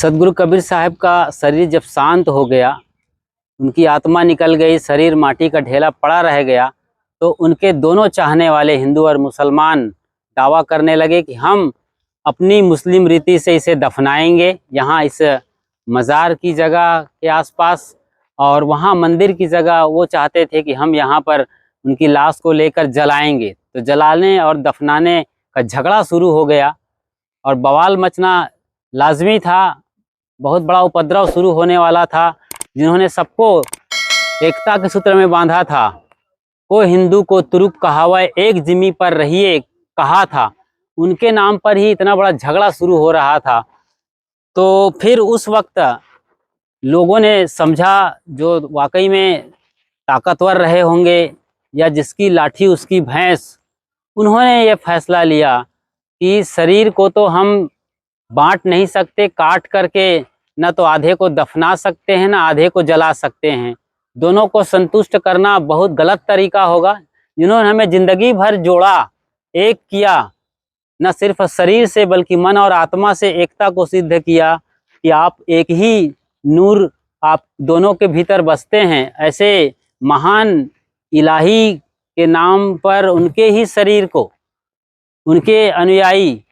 सदगुरु कबीर साहब का शरीर जब शांत हो गया, उनकी आत्मा निकल गई, शरीर माटी का ढेला पड़ा रह गया, तो उनके दोनों चाहने वाले हिंदू और मुसलमान दावा करने लगे कि हम अपनी मुस्लिम रीति से इसे दफनाएंगे यहाँ इस मज़ार की जगह के आसपास, और वहाँ मंदिर की जगह वो चाहते थे कि हम यहाँ पर उनकी लाश को लेकर जलाएंगे। तो जलाने और दफनाने का झगड़ा शुरू हो गया और बवाल मचना लाजमी था। बहुत बड़ा उपद्रव शुरू होने वाला था। जिन्होंने सबको एकता के सूत्र में बांधा था, को हिंदू को तुरुप कहावै एक जिमी पर रहिए कहा था, उनके नाम पर ही इतना बड़ा झगड़ा शुरू हो रहा था। तो फिर उस वक्त लोगों ने समझा, जो वाकई में ताकतवर रहे होंगे या जिसकी लाठी उसकी भैंस, उन्होंने ये फैसला लिया कि शरीर को तो हम बांट नहीं सकते, काट करके न तो आधे को दफना सकते हैं, न आधे को जला सकते हैं। दोनों को संतुष्ट करना बहुत गलत तरीका होगा। जिन्होंने हमें जिंदगी भर जोड़ा, एक किया, न सिर्फ शरीर से बल्कि मन और आत्मा से एकता को सिद्ध किया कि आप एक ही नूर, आप दोनों के भीतर बसते हैं। ऐसे महान इलाही के नाम पर उनके ही शरीर को उनके अनुयायी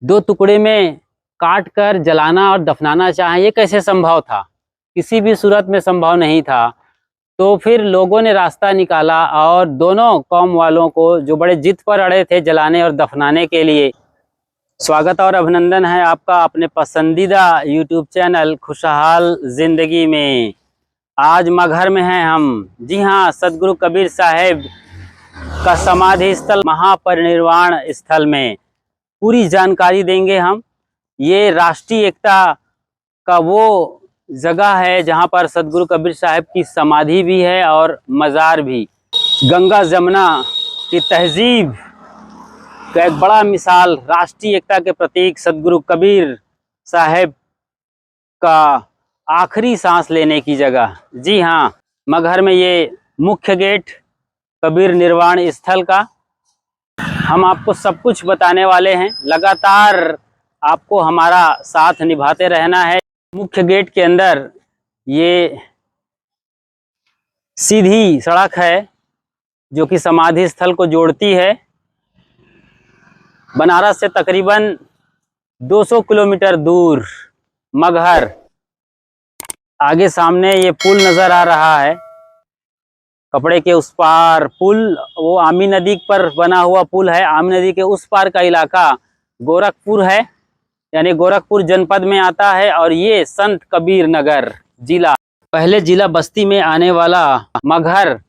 दो टुकड़े में काट कर जलाना और दफनाना चाहें, ये कैसे संभव था? किसी भी सूरत में संभव नहीं था। तो फिर लोगों ने रास्ता निकाला और दोनों कौम वालों को, जो बड़े जिद पर अड़े थे जलाने और दफनाने के लिए, स्वागत और अभिनंदन है आपका अपने पसंदीदा यूट्यूब चैनल खुशहाल जिंदगी में। आज मगहर में हैं हम। जी हाँ, सदगुरु कबीर साहब का समाधि स्थल, महापरिनिर्वाण स्थल में पूरी जानकारी देंगे हम। ये राष्ट्रीय एकता का वो जगह है जहाँ पर सदगुरु कबीर साहब की समाधि भी है और मज़ार भी। गंगा जमुना की तहजीब का एक बड़ा मिसाल, राष्ट्रीय एकता के प्रतीक सदगुरु कबीर साहब का आखिरी सांस लेने की जगह। जी हाँ, मगहर में ये मुख्य गेट कबीर निर्वाण स्थल का। हम आपको सब कुछ बताने वाले हैं, लगातार आपको हमारा साथ निभाते रहना है। मुख्य गेट के अंदर ये सीधी सड़क है जो कि समाधि स्थल को जोड़ती है। बनारस से तकरीबन 200 किलोमीटर दूर मगहर। आगे सामने ये पुल नज़र आ रहा है, कपड़े के उस पार पुल, वो आमी नदी पर बना हुआ पुल है। आमी नदी के उस पार का इलाका गोरखपुर है, यानी गोरखपुर जनपद में आता है। और ये संत कबीर नगर जिला, पहले जिला बस्ती में आने वाला मगहर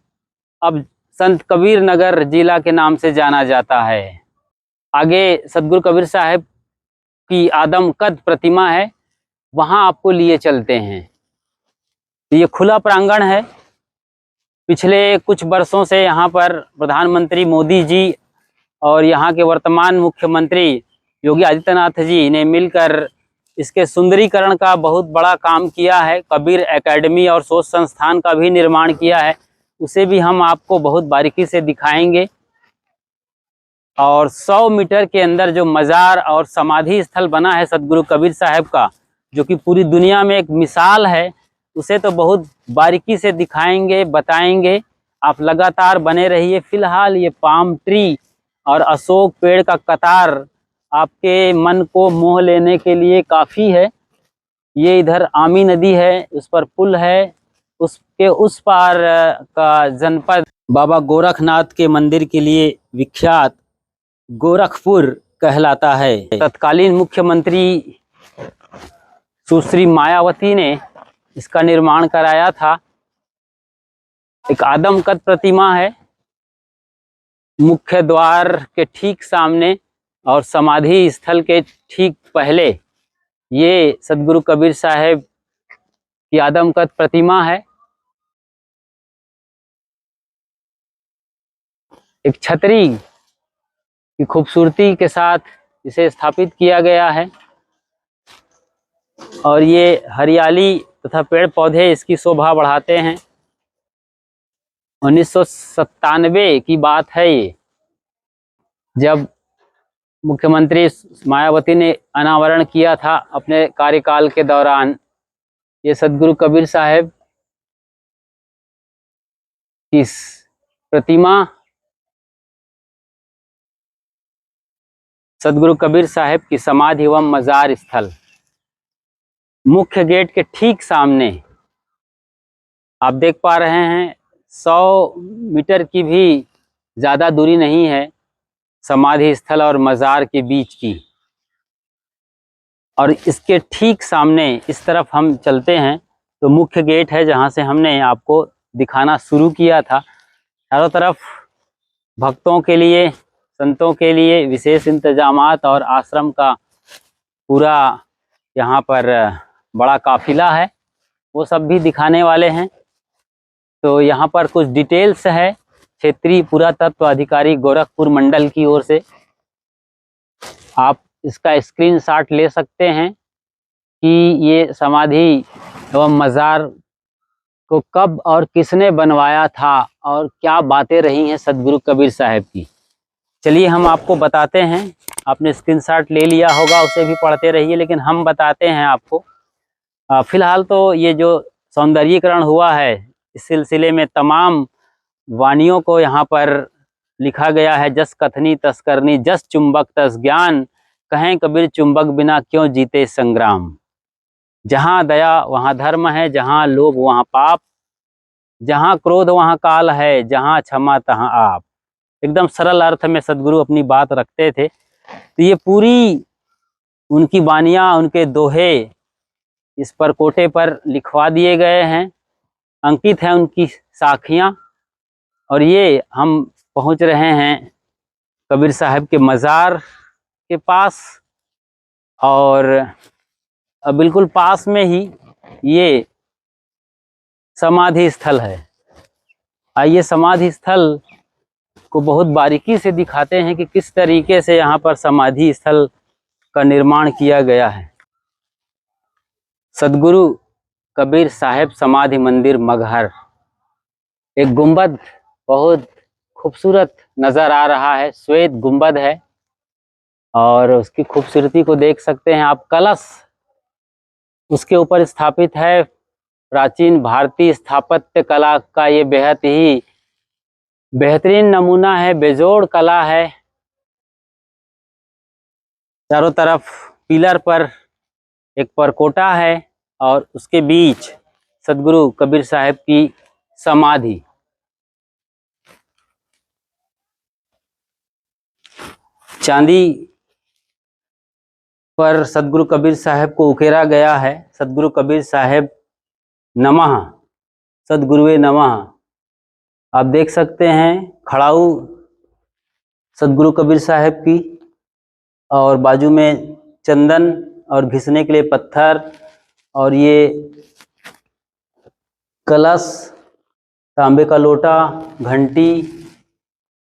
अब संत कबीर नगर जिला के नाम से जाना जाता है। आगे सदगुरु कबीर साहब की आदमकद प्रतिमा है, वहाँ आपको लिए चलते हैं। ये खुला प्रांगण है। पिछले कुछ वर्षों से यहाँ पर प्रधानमंत्री मोदी जी और यहाँ के वर्तमान मुख्यमंत्री योगी आदित्यनाथ जी ने मिलकर इसके सुंदरीकरण का बहुत बड़ा काम किया है। कबीर एकेडमी और शोध संस्थान का भी निर्माण किया है, उसे भी हम आपको बहुत बारीकी से दिखाएंगे। और 100 मीटर के अंदर जो मज़ार और समाधि स्थल बना है सदगुरु कबीर साहब का, जो कि पूरी दुनिया में एक मिसाल है, उसे तो बहुत बारीकी से दिखाएंगे, बताएंगे। आप लगातार बने रहिए। फिलहाल ये पाम ट्री और अशोक पेड़ का कतार आपके मन को मोह लेने के लिए काफ़ी है। ये इधर आमी नदी है, उस पर पुल है, उसके उस पार का जनपद बाबा गोरखनाथ के मंदिर के लिए विख्यात गोरखपुर कहलाता है। तत्कालीन मुख्यमंत्री सुश्री मायावती ने इसका निर्माण कराया था। एक आदमकद प्रतिमा है मुख्य द्वार के ठीक सामने, और समाधि स्थल के ठीक पहले ये सदगुरु कबीर साहब की आदमकद प्रतिमा है। एक छतरी की खूबसूरती के साथ इसे स्थापित किया गया है, और ये हरियाली तथा पेड़ पौधे इसकी शोभा बढ़ाते हैं। 1997 की बात है ये, जब मुख्यमंत्री मायावती ने अनावरण किया था अपने कार्यकाल के दौरान। ये सदगुरु कबीर साहब की प्रतिमा, सदगुरु कबीर साहब की समाधि एवं मजार स्थल मुख्य गेट के ठीक सामने आप देख पा रहे हैं। 100 मीटर की भी ज़्यादा दूरी नहीं है समाधि स्थल और मज़ार के बीच की। और इसके ठीक सामने इस तरफ हम चलते हैं तो मुख्य गेट है, जहां से हमने आपको दिखाना शुरू किया था। चारों तरफ भक्तों के लिए, संतों के लिए विशेष इंतजामात और आश्रम का पूरा यहाँ पर बड़ा काफिला है, वो सब भी दिखाने वाले हैं। तो यहाँ पर कुछ डिटेल्स है क्षेत्रीय पुरातत्व अधिकारी गोरखपुर मंडल की ओर से। आप इसका स्क्रीनशॉट ले सकते हैं कि ये समाधि एवं मज़ार को कब और किसने बनवाया था और क्या बातें रही हैं सदगुरु कबीर साहब की। चलिए हम आपको बताते हैं। आपने स्क्रीनशॉट ले लिया होगा, उसे भी पढ़ते रहिए, लेकिन हम बताते हैं आपको। फिलहाल तो ये जो सौंदर्यीकरण हुआ है, इस सिलसिले में तमाम वाणियों को यहाँ पर लिखा गया है। जस कथनी तस करनी, जस चुंबक तस ज्ञान, कहें कबीर चुंबक बिना क्यों जीते संग्राम। जहाँ दया वहाँ धर्म है, जहाँ लोभ वहाँ पाप, जहाँ क्रोध वहाँ काल है, जहाँ क्षमा तहाँ आप। एकदम सरल अर्थ में सदगुरु अपनी बात रखते थे। तो ये पूरी उनकी वानियाँ, उनके दोहे इस पर कोटे पर लिखवा दिए गए हैं, अंकित है उनकी साखियाँ। और ये हम पहुँच रहे हैं कबीर साहब के मज़ार के पास, और बिल्कुल पास में ही ये समाधि स्थल है। आइए समाधि स्थल को बहुत बारीकी से दिखाते हैं कि किस तरीके से यहाँ पर समाधि स्थल का निर्माण किया गया है। सदगुरु कबीर साहब समाधि मंदिर मगहर, एक गुंबद बहुत खूबसूरत नज़र आ रहा है, श्वेत गुंबद है और उसकी खूबसूरती को देख सकते हैं आप। कलश उसके ऊपर स्थापित है। प्राचीन भारतीय स्थापत्य कला का ये बेहद ही बेहतरीन नमूना है, बेजोड़ कला है। चारों तरफ पिलर पर एक परकोटा है और उसके बीच सदगुरु कबीर साहब की समाधि। चांदी पर सदगुरु कबीर साहब को उकेरा गया है। सदगुरु कबीर साहब नमः, सदगुरुवे नमः। आप देख सकते हैं खड़ाऊ सदगुरु कबीर साहब की, और बाजू में चंदन और घिसने के लिए पत्थर, और ये कलश, तांबे का लोटा, घंटी।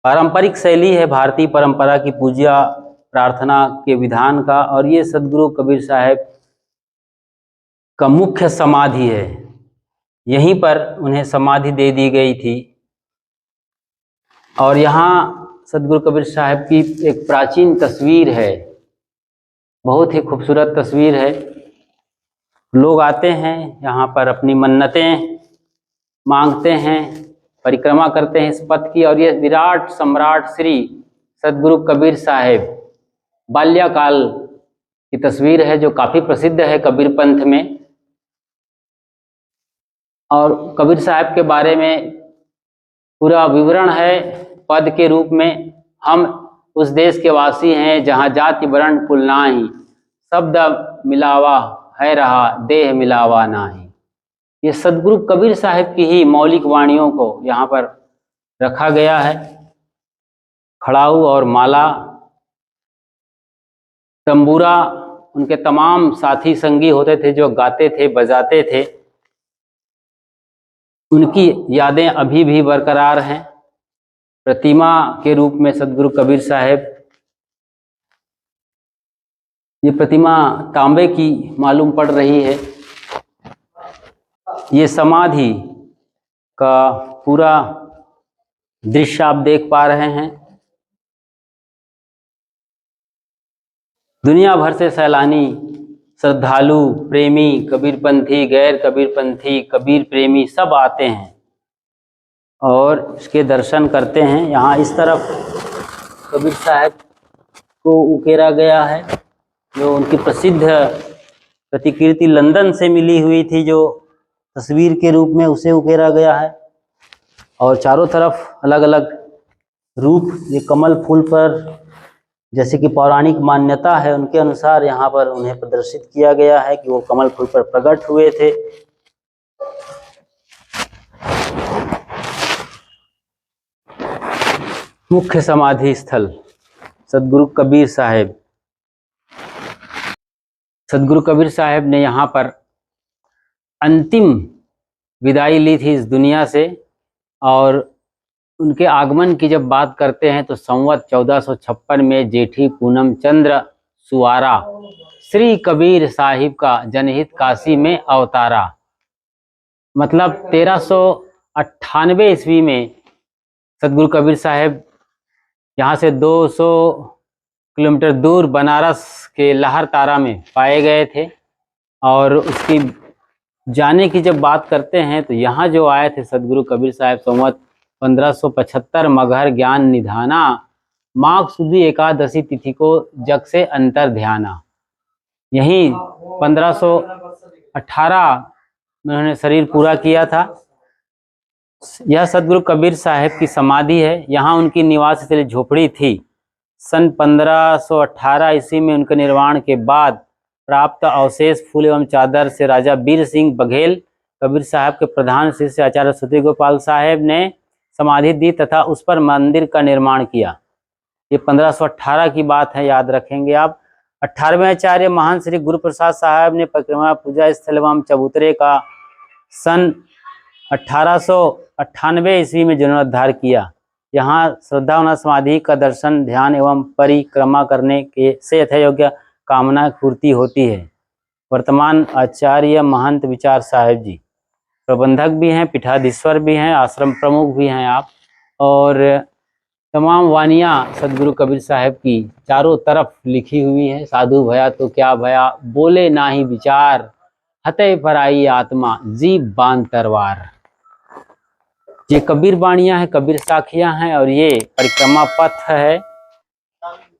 पारंपरिक शैली है भारतीय परंपरा की पूजा प्रार्थना के विधान का। और ये सदगुरु कबीर साहब का मुख्य समाधि है, यहीं पर उन्हें समाधि दे दी गई थी। और यहाँ सदगुरु कबीर साहब की एक प्राचीन तस्वीर है, बहुत ही खूबसूरत तस्वीर है। लोग आते हैं यहाँ पर अपनी मन्नतें मांगते हैं, परिक्रमा करते हैं इस पथ की। और ये विराट सम्राट श्री सदगुरु कबीर साहब बाल्यकाल की तस्वीर है, जो काफ़ी प्रसिद्ध है कबीर पंथ में। और कबीर साहब के बारे में पूरा विवरण है पद के रूप में। हम उस देश के वासी हैं जहाँ जाति वर्ण कुल नाही, शब्द मिलावा है रहा देह मिलावा नाही। ये सदगुरु कबीर साहब की ही मौलिक वाणियों को यहाँ पर रखा गया है। खड़ाऊ और माला, तंबूरा, उनके तमाम साथी संगी होते थे जो गाते थे, बजाते थे। उनकी यादें अभी भी बरकरार हैं। प्रतिमा के रूप में सदगुरु कबीर साहब, ये प्रतिमा तांबे की मालूम पड़ रही है। ये समाधि का पूरा दृश्य आप देख पा रहे हैं। दुनिया भर से सैलानी, श्रद्धालु, प्रेमी, कबीरपंथी, गैर कबीरपंथी, कबीर प्रेमी सब आते हैं और इसके दर्शन करते हैं। यहाँ इस तरफ कबीर साहब को उकेरा गया है, जो उनकी प्रसिद्ध प्रतिकृति लंदन से मिली हुई थी, जो तस्वीर के रूप में उसे उकेरा गया है। और चारों तरफ अलग अलग रूप, ये कमल फूल पर जैसे कि पौराणिक मान्यता है उनके अनुसार यहाँ पर उन्हें प्रदर्शित किया गया है कि वो कमल फूल पर प्रकट हुए थे। मुख्य समाधि स्थल सदगुरु कबीर साहब। सदगुरु कबीर साहब ने यहाँ पर अंतिम विदाई ली थी इस दुनिया से, और उनके आगमन की जब बात करते हैं तो संवत 1456 में जेठी पूनम चंद्र सुवारा श्री कबीर साहिब का जनहित काशी में अवतारा। मतलब 1398 ईस्वी में सदगुरु कबीर साहब यहाँ से 200 किलोमीटर दूर बनारस के लहर तारा में पाए गए थे। और उसकी जाने की जब बात करते हैं तो यहाँ जो आए थे सदगुरु कबीर साहब संवत 1575 मगहर ज्ञान निधाना, माघ सुदी एकादशी तिथि को जग से अंतर ध्याना। यहीं 1518 में उन्होंने शरीर पूरा किया था। यह सदगुरु कबीर साहब की समाधि है। यहाँ उनकी निवास स्थली झोपड़ी थी। सन 1518 ईस्वी में उनके निर्माण के बाद प्राप्त अवशेष फूल एवं चादर से राजा बीर सिंह बघेल कबीर साहब के प्रधान शिष्य आचार्य सती गोपाल साहब ने समाधि दी तथा उस पर मंदिर का निर्माण किया। ये 1518 की बात है, याद रखेंगे आप। 18वें आचार्य महान श्री गुरु प्रसाद साहब ने परिक्रमा पूजा स्थल एवं चबूतरे का सन 1898 ईस्वी में जीर्णोद्धार किया। यहाँ श्रद्धावना समाधि का दर्शन, ध्यान एवं परिक्रमा करने के से यथायोग्य कामना पूर्ति होती है। वर्तमान आचार्य महंत विचार साहिब जी प्रबंधक भी हैं, पीठाधीश्वर भी हैं, आश्रम प्रमुख भी हैं आप। और तमाम वानियाँ सदगुरु कबीर साहब की चारों तरफ लिखी हुई है। साधु भया तो क्या भया, बोले ना ही विचार, हते पर आई आत्मा, जीव बांध तरवार। ये कबीर बाणियाँ हैं, कबीर साखियाँ हैं। और ये परिक्रमा पथ है।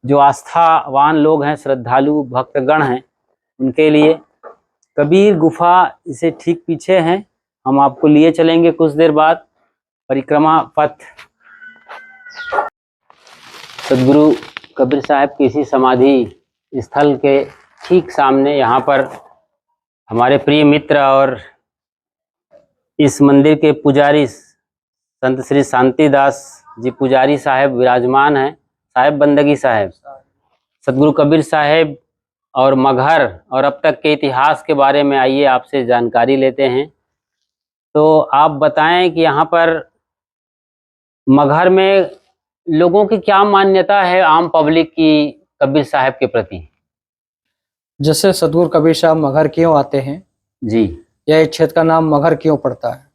जो आस्थावान लोग हैं, श्रद्धालु भक्तगण हैं, उनके लिए कबीर गुफा इसे ठीक पीछे है। हम आपको लिए चलेंगे कुछ देर बाद। परिक्रमा पथ सदगुरु कबीर साहब की इसी समाधि स्थल के ठीक सामने यहाँ पर हमारे प्रिय मित्र और इस मंदिर के पुजारी संत श्री शांतिदास जी पुजारी साहब विराजमान हैं। साहेब बंदगी साहब, सदगुरु कबीर साहब और मगहर और अब तक के इतिहास के बारे में आइए आपसे जानकारी लेते हैं। तो आप बताएं कि यहाँ पर मगहर में लोगों की क्या मान्यता है, आम पब्लिक की कबीर साहब के प्रति। जैसे सदगुरु कबीर साहब मगहर क्यों आते हैं जी, यह क्षेत्र का नाम मगहर क्यों पड़ता है।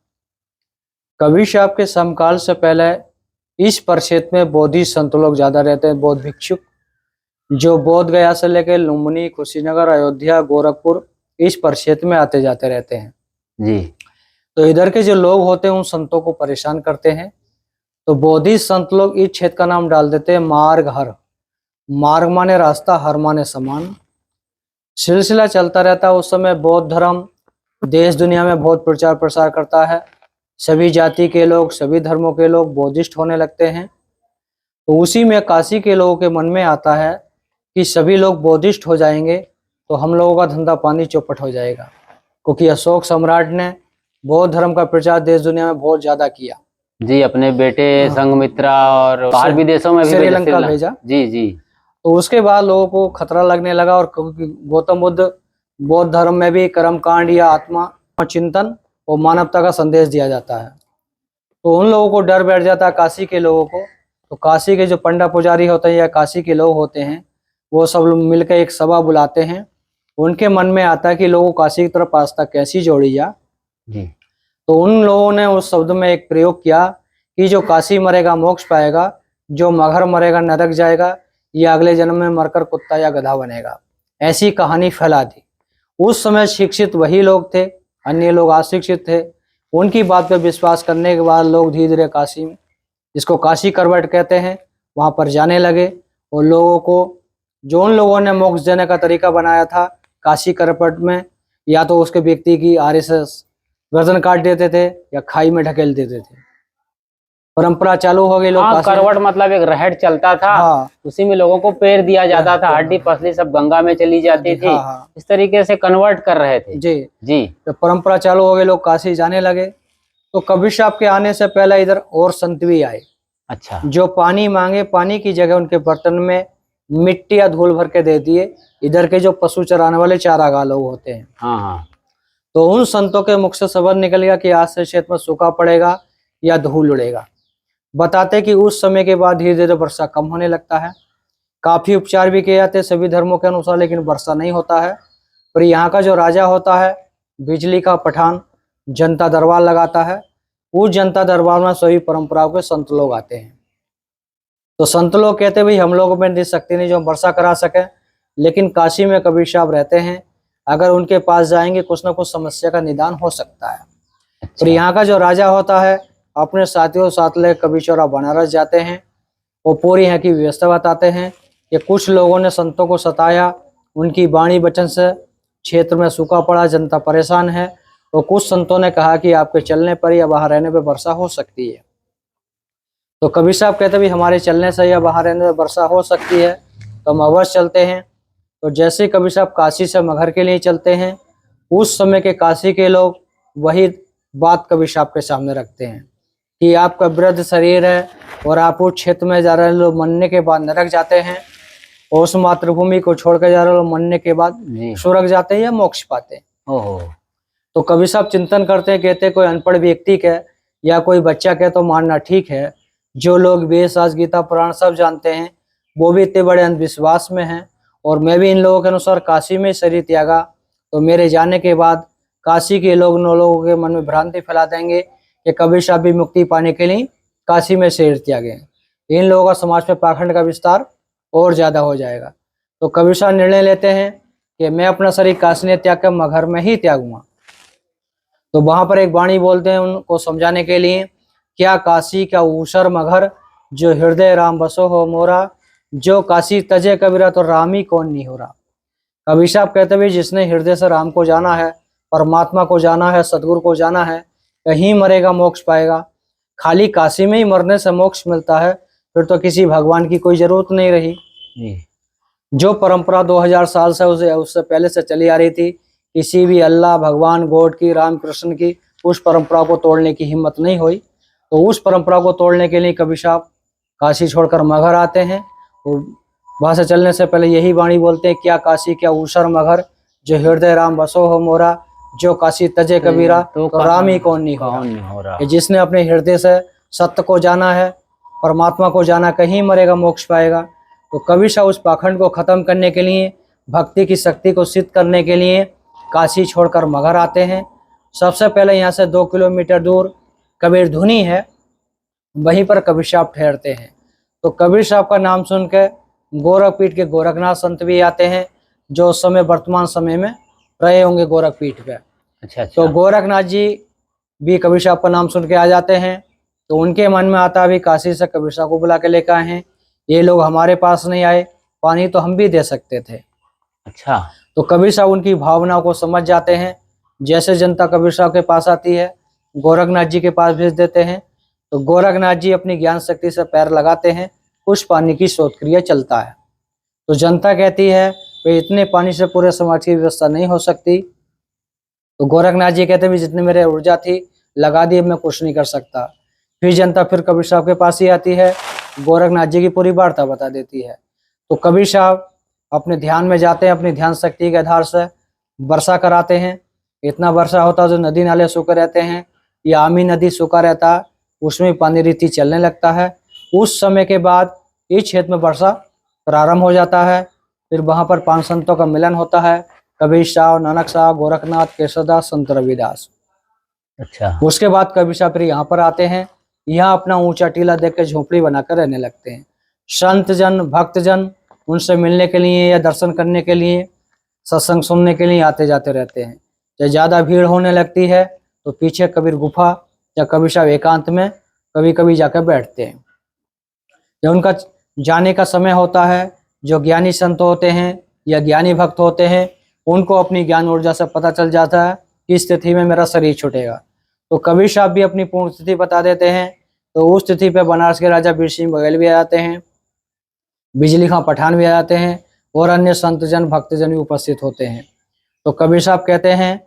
कबीर साहब के समकाल से पहले इस प्रक्षेत्र में बौद्धि संत लोग ज्यादा रहते हैं, बौद्ध भिक्षुक, जो बोध गया से लेकर लुम्बिनी, कुशीनगर, अयोध्या, गोरखपुर इस प्रक्षेत्र में आते जाते रहते हैं जी। तो इधर के जो लोग होते हैं उन संतों को परेशान करते हैं। तो बौद्धि संत लोग इस क्षेत्र का नाम डाल देते हैं मार्ग हर। मार्ग माने रास्ता, हर माने समान। सिलसिला चलता रहता है। उस समय बौद्ध धर्म देश दुनिया में बहुत प्रचार प्रसार करता है। सभी जाति के लोग, सभी धर्मों के लोग बौद्धिस्ट होने लगते हैं। तो उसी में काशी के लोगों के मन में आता है कि सभी लोग बौद्धिस्ट हो जाएंगे तो हम लोगों का धंधा पानी चौपट हो जाएगा, क्योंकि अशोक सम्राट ने बौद्ध धर्म का प्रचार देश दुनिया में बहुत ज्यादा किया जी। अपने बेटे संघमित्रा और बाहर विदेशों में भी श्रीलंका भेजा जी जी। तो उसके बाद लोगों को खतरा लगने लगा और गौतम बुद्ध बौद्ध धर्म में भी कर्मकांड या आत्मा चिंतन और मानवता का संदेश दिया जाता है। तो उन लोगों को डर बैठ जाता है काशी के लोगों को। तो काशी के जो पंडा पुजारी होते हैं या काशी के लोग होते हैं वो सब लोग मिलकर एक सभा बुलाते हैं। उनके मन में आता है कि लोगों को काशी की तरफ आस्था कैसी जोड़ी जा। तो उन लोगों ने उस शब्द में एक प्रयोग किया कि जो काशी मरेगा मोक्ष पाएगा, जो मगहर मरेगा नरक जाएगा, या अगले जन्म में मरकर कुत्ता या गधा बनेगा। ऐसी कहानी फैला दी। उस समय शिक्षित वही लोग थे, अन्य लोग अशिक्षित थे। उनकी बात पर विश्वास करने के बाद लोग धीरे धीरे काशी में, जिसको काशी करवट कहते हैं, वहां पर जाने लगे। और लोगों को, जो उन लोगों ने मोक्ष देने का तरीका बनाया था काशी करवट में, या तो उसके व्यक्ति की आरएसएस गर्दन काट देते थे या खाई में ढकेल देते थे। परंपरा चालू हो गई। लोग हाँ, करवट मतलब एक रहट चलता था। हाँ, उसी में लोगों को पैर दिया जाता था, हड्डी पसली सब गंगा में चली जाती थी। हाँ, इस तरीके से कन्वर्ट कर रहे थे। जी जी। तो परंपरा चालू हो गई, लोग काशी जाने लगे। तो कबीर साहब के आने से पहले इधर और संत भी आए। अच्छा। जो पानी मांगे, पानी की जगह उनके बर्तन में मिट्टी या धूल भर के दे दिए। इधर के जो पशु चराने वाले चारागाह लोग होते हैं, हाँ हाँ। तो उन संतों के मुख से शब्द निकल गया कि आज से क्षेत्र में सूखा पड़ेगा या धूल उड़ेगा। बताते कि उस समय के बाद धीरे धीरे वर्षा कम होने लगता है। काफी उपचार भी किए जाते सभी धर्मों के अनुसार, लेकिन वर्षा नहीं होता है। पर यहाँ का जो राजा होता है, बिजली का पठान, जनता दरबार लगाता है। उस जनता दरबार में सभी परंपराओं के संत लोग आते हैं। तो संत लोग कहते भाई हम लोगों में इतनी शक्ति नहीं जो हम वर्षा करा सके, लेकिन काशी में कबीर साहब रहते हैं, अगर उनके पास जाएंगे कुछ ना कुछ समस्या का निदान हो सकता है। अच्छा। और यहाँ का जो राजा होता है अपने साथियों साथ ले कबीर चौरा बनारस जाते हैं। वो पूरी यहाँ की व्यवस्था बताते हैं कि कुछ लोगों ने संतों को सताया, उनकी वाणी वचन से क्षेत्र में सूखा पड़ा, जनता परेशान है। और कुछ संतों ने कहा कि आपके चलने पर या बाहर रहने पर वर्षा हो सकती है। तो कबीर साहब कहते भी हमारे चलने से या बाहर रहने पर वर्षा हो सकती है, तो हम अवश्य चलते हैं। तो जैसे कबीर साहब काशी से मगहर के लिए चलते हैं, उस समय के काशी के लोग वही बात कबीर साहब के सामने रखते हैं कि आपका वृद्ध शरीर है और आप उस क्षेत्र में जा रहे लोग मरने के बाद नरक जाते हैं, और उस मातृभूमि को छोड़कर जा रहे लोग मरने के बाद स्वर्ग जाते हैं या मोक्ष पाते हैं। ओहो। तो कबीर साहब चिंतन करते हैं, कहते कोई अनपढ़ व्यक्ति के या कोई बच्चा के तो मानना ठीक है, जो लोग वेद शास्त्र गीता पुराण सब जानते हैं वो भी इतने बड़े अंधविश्वास में हैं। और मैं भी इन लोगों के अनुसार काशी में शरीर त्यागा, तो मेरे जाने के बाद काशी के लोग नौ लोगों के मन में भ्रांति फैला देंगे कि कबीर साहब भी मुक्ति पाने के लिए काशी में शरीर त्यागे। इन लोगों का समाज में पाखंड का विस्तार और ज्यादा हो जाएगा। तो कबीर साहब निर्णय लेते हैं कि मैं अपना शरीर काशी ने त्याग कर मगहर में ही त्यागूंगा। तो वहां पर एक वाणी बोलते हैं उनको समझाने के लिए, क्या काशी क्या ऊसर मगहर, जो हृदय राम बसो हो मोरा, जो काशी तजे कबीरा तो राम ही कौन नहीं हो रहा। कबीर साहब कहते हुए जिसने हृदय से राम को जाना है, परमात्मा को जाना है, सदगुरु को जाना है, कहीं मरेगा मोक्ष पाएगा। खाली काशी में ही मरने से मोक्ष मिलता है, फिर तो किसी भगवान की कोई जरूरत नहीं रही। जो परंपरा 2000 साल से उससे पहले से चली आ रही थी, किसी भी अल्लाह भगवान गॉड की, राम कृष्ण की, उस परंपरा को तोड़ने की हिम्मत नहीं हुई। तो उस परंपरा को तोड़ने के लिए कबीर साहब काशी छोड़कर मगहर आते हैं। और वहां से चलने से पहले यही वाणी बोलते हैं, क्या काशी क्या ऊसर मगहर, जो हृदय राम बसो हो मोरा, जो काशी तजे कबीरा तो राम ही कौन नहीं हो रहा। जिसने अपने हृदय से सत्य को जाना है, परमात्मा को जाना, कहीं मरेगा मोक्ष पाएगा। तो कबीर साहब उस पाखंड को खत्म करने के लिए, भक्ति की शक्ति को सिद्ध करने के लिए काशी छोड़कर मगहर आते हैं। सबसे पहले यहाँ से 2 किलोमीटर दूर कबीर धुनी है, वहीं पर कबीर साहब ठहरते हैं। तो कबीर साहब का नाम सुन के गोरखपीठ के गोरखनाथ संत भी आते हैं, जो उस समय वर्तमान समय में रहे होंगे गोरखपीठ पे। अच्छा। तो गोरखनाथ जी भी कबीर साहब का नाम सुन के आ जाते हैं। तो उनके मन में आता भी काशी से कबीर साहब को बुला के लेकर आए हैं, ये लोग हमारे पास नहीं आए, पानी तो हम भी दे सकते थे। अच्छा। तो कबीर साहब उनकी भावनाओं को समझ जाते हैं। जैसे जनता कबीर साहब के पास आती है, गोरखनाथ जी के पास भेज देते हैं। तो गोरखनाथ जी अपनी ज्ञान शक्ति से पैर लगाते हैं, कुछ पानी की शोध क्रिया चलता है। तो जनता कहती है भाई इतने पानी से पूरे समाज की व्यवस्था नहीं हो सकती। तो गोरखनाथ जी कहते हैं जितनी मेरे ऊर्जा थी लगा दी, मैं कुछ नहीं कर सकता। फिर जनता फिर कबीर साहब के पास ही आती है, गोरखनाथ जी की पूरी वार्ता बता देती है। तो कबीर साहब अपने ध्यान में जाते हैं, अपनी ध्यान शक्ति के आधार से वर्षा कराते हैं। इतना वर्षा होता है जो नदी नाले सूखे रहते हैं या आमी नदी सूखा रहता है, उसमें पानी रीति चलने लगता है। उस समय के बाद इस क्षेत्र में वर्षा प्रारंभ हो जाता है। फिर वहां पर 5 संतों का मिलन होता है, कबीर साहब, नानक साहब, गोरखनाथ, केशवदास, संत रविदास। अच्छा। उसके बाद कबीर साहब फिर यहाँ पर आते हैं, यहाँ अपना ऊंचा टीला देख के झोपड़ी बनाकर रहने लगते हैं। संत जन, भक्त जन उनसे मिलने के लिए या दर्शन करने के लिए, सत्संग सुनने के लिए आते जाते रहते हैं। जब ज़्यादा भीड़ होने लगती है तो पीछे कबीर गुफा या कबीर साहब एकांत में कभी कभी जाकर बैठते हैं। जब उनका जाने का समय होता है, जो ज्ञानी संत होते हैं या ज्ञानी भक्त होते हैं, उनको अपनी ज्ञान ऊर्जा से पता चल जाता है कि इस तिथि में मेरा शरीर छूटेगा, तो कबीर साहब भी अपनी पूर्ण तिथि बता देते हैं। तो उस तिथि पे बनारस के राजा बीर सिंह बघेल भी आ जाते हैं, बिजली खां पठान भी आ जाते हैं और अन्य संतजन भक्तजन भी उपस्थित होते हैं। तो कबीर साहब कहते हैं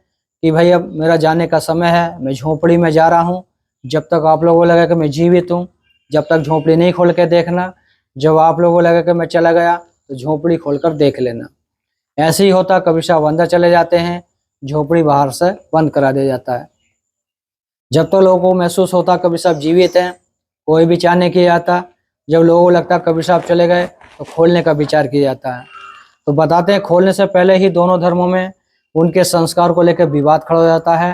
कि भाई अब मेरा जाने का समय है, मैं झोपड़ी में जा रहा हूँ। जब तक आप लोगों को लगा कि मैं जीवित हूँ, जब तक झोपड़ी नहीं खोल के देखना। जब आप लोगों को लगा कि मैं चला गया तो झोपड़ी खोलकर देख लेना। ऐसे ही होता, कबीर साहब अंदर चले जाते हैं, झोपड़ी बाहर से बंद करा दिया जाता है। जब तो लोगों को महसूस होता कबीर साहब जीवित हैं, कोई विचार नहीं किया जाता। जब लोगों को लगता कबीर साहब चले गए तो खोलने का विचार किया जाता है। तो बताते हैं खोलने से पहले ही दोनों धर्मों में उनके संस्कार को लेकर विवाद खड़ा हो जाता है।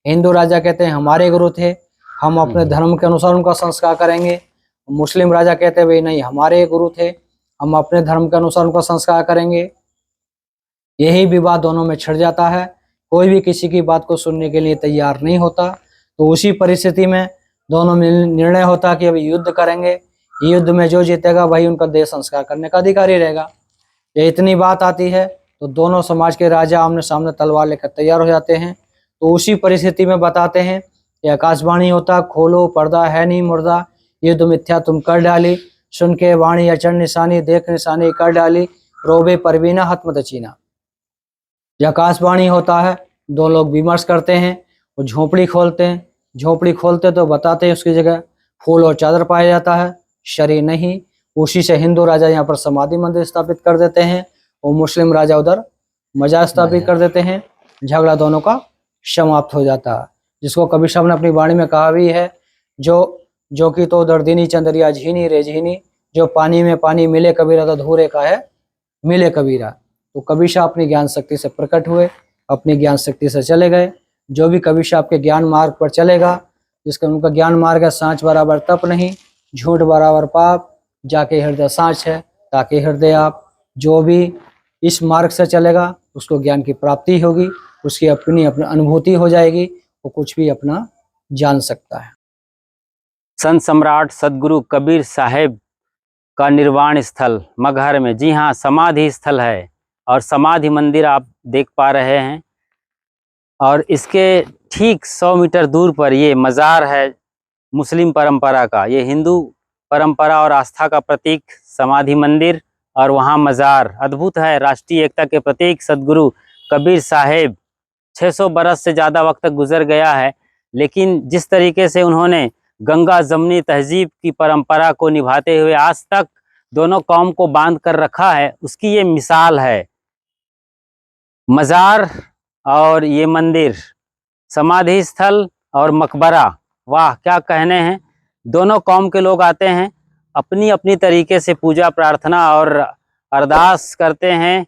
हिंदू राजा कहते हैं हमारे गुरु थे, हम अपने धर्म के अनुसार उनका संस्कार करेंगे। मुस्लिम राजा कहते हैं भाई नहीं, हमारे गुरु थे, हम अपने धर्म के अनुसार उनका संस्कार करेंगे। यही विवाद दोनों में छिड़ जाता है, कोई भी किसी की बात को सुनने के लिए तैयार नहीं होता। तो उसी परिस्थिति में दोनों में निर्णय होता कि अभी युद्ध करेंगे, युद्ध में जो जीतेगा वही उनका देह संस्कार करने का अधिकारी रहेगा। ये इतनी बात आती है तो दोनों समाज के राजा आमने सामने तलवार लेकर तैयार हो जाते हैं। तो उसी परिस्थिति में बताते हैं कि आकाशवाणी होता, खोलो पर्दा है नहीं मुर्दा, युद्ध मिथ्या तुम कर डाली, सुन के वाणी अचर निशानी, देख निशानी कर डाली, रोबे परवीना हतमत चीना। यह आकाशवाणी होता है, दो लोग विमर्श करते हैं, वो झोपड़ी खोलते हैं। झोपड़ी खोलते तो बताते हैं उसकी जगह फूल और चादर पाया जाता है, शरीर नहीं। उसी से हिंदू राजा यहाँ पर समाधि मंदिर स्थापित कर देते हैं और मुस्लिम राजा उधर मजार स्थापित कर देते हैं। झगड़ा दोनों का समाप्त हो जाता है, जिसको कबीर साहब ने अपनी वाणी में कहा भी है, जो कि तो दर्दिनी चंदरिया झीनी रे झीनी, जो पानी में पानी मिले कबीरा तो धूरे का है मिले कबीरा। तो कबीर साहब अपनी ज्ञान शक्ति से प्रकट हुए, अपनी ज्ञान शक्ति से चले गए। जो भी कबीर साहब के ज्ञान मार्ग पर चलेगा, जिसका उनका ज्ञान मार्ग है, सांच बराबर तप नहीं, झूठ बराबर पाप, जाके हृदय सांच है ताकि हृदय आप। जो भी इस मार्ग से चलेगा उसको ज्ञान की प्राप्ति होगी, उसकी अपनी अनुभूति हो जाएगी, वो कुछ भी अपना जान सकता है। संत सम्राट सदगुरु कबीर साहेब का निर्वाण स्थल मगहर में, जी हाँ, समाधि स्थल है और समाधि मंदिर आप देख पा रहे हैं। और इसके ठीक 100 मीटर दूर पर ये मज़ार है मुस्लिम परंपरा का। ये हिंदू परंपरा और आस्था का प्रतीक समाधि मंदिर और वहाँ मज़ार अद्भुत है। राष्ट्रीय एकता के प्रतीक सदगुरु कबीर साहेब 600 बरस से ज़्यादा वक्त तक गुजर गया है, लेकिन जिस तरीके से उन्होंने गंगा जमनी तहजीब की परंपरा को निभाते हुए आज तक दोनों कौम को बांध कर रखा है, उसकी ये मिसाल है। मज़ार और ये मंदिर, समाधि स्थल और मकबरा, वाह क्या कहने हैं। दोनों कौम के लोग आते हैं, अपनी अपनी तरीके से पूजा प्रार्थना और अरदास करते हैं,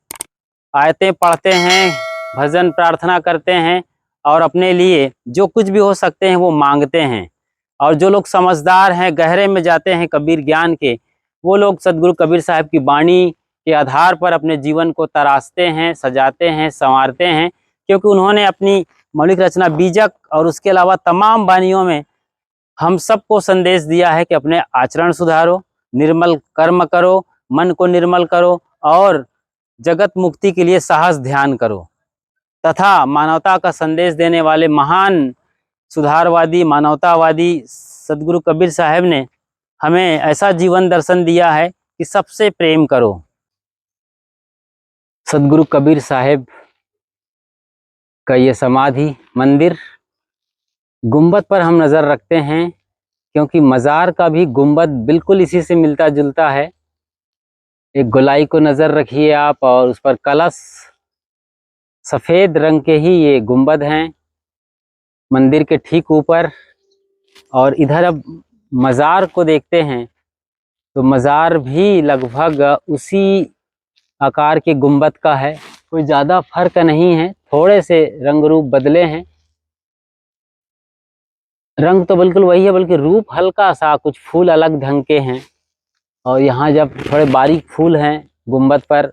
आयतें पढ़ते हैं, भजन प्रार्थना करते हैं और अपने लिए जो कुछ भी हो सकते हैं वो मांगते हैं। और जो लोग समझदार हैं, गहरे में जाते हैं कबीर ज्ञान के, वो लोग सदगुरु कबीर साहब की वाणी के आधार पर अपने जीवन को तराशते हैं, सजाते हैं, संवारते हैं, क्योंकि उन्होंने अपनी मौलिक रचना बीजक और उसके अलावा तमाम वाणियों में हम सबको संदेश दिया है कि अपने आचरण सुधारो, निर्मल कर्म करो, मन को निर्मल करो और जगत मुक्ति के लिए साहस ध्यान करो। तथा मानवता का संदेश देने वाले महान सुधारवादी, मानवतावादी सदगुरु कबीर साहब ने हमें ऐसा जीवन दर्शन दिया है कि सबसे प्रेम करो। सदगुरु कबीर साहब का ये समाधि मंदिर, गुंबद पर हम नज़र रखते हैं क्योंकि मज़ार का भी गुंबद बिल्कुल इसी से मिलता जुलता है। एक गोलाई को नज़र रखिए आप और उस पर कलश, सफ़ेद रंग के ही ये गुंबद हैं मंदिर के ठीक ऊपर। और इधर अब मज़ार को देखते हैं तो मज़ार भी लगभग उसी आकार के गुंबद का है, कोई ज़्यादा फर्क नहीं है, थोड़े से रंग रूप बदले हैं। रंग तो बिल्कुल वही है, बल्कि रूप हल्का सा, कुछ फूल अलग ढंग के हैं। और यहाँ जब थोड़े बारीक फूल हैं गुंबद पर,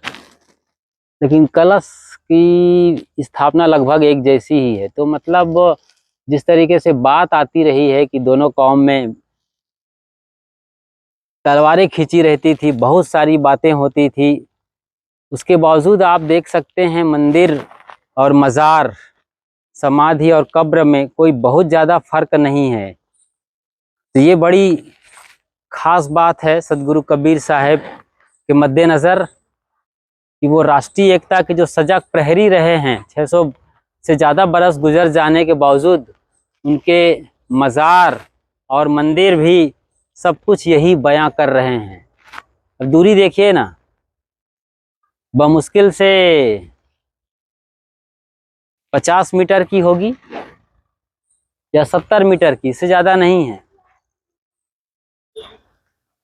लेकिन कलश की स्थापना लगभग एक जैसी ही है। तो मतलब जिस तरीके से बात आती रही है कि दोनों कौम में तलवारें खींची रहती थी, बहुत सारी बातें होती थी, उसके बावजूद आप देख सकते हैं मंदिर और मज़ार, समाधि और कब्र में कोई बहुत ज़्यादा फर्क नहीं है। तो ये बड़ी खास बात है सदगुरु कबीर साहब के मद्देनज़र कि वो राष्ट्रीय एकता के जो सजग प्रहरी रहे हैं, 600 से ज़्यादा बरस गुजर जाने के बावजूद उनके मज़ार और मंदिर भी सब कुछ यही बयां कर रहे हैं। अब दूरी देखिए ना, बमुश्किल से 50 मीटर की होगी या 70 मीटर की, इससे ज़्यादा नहीं है।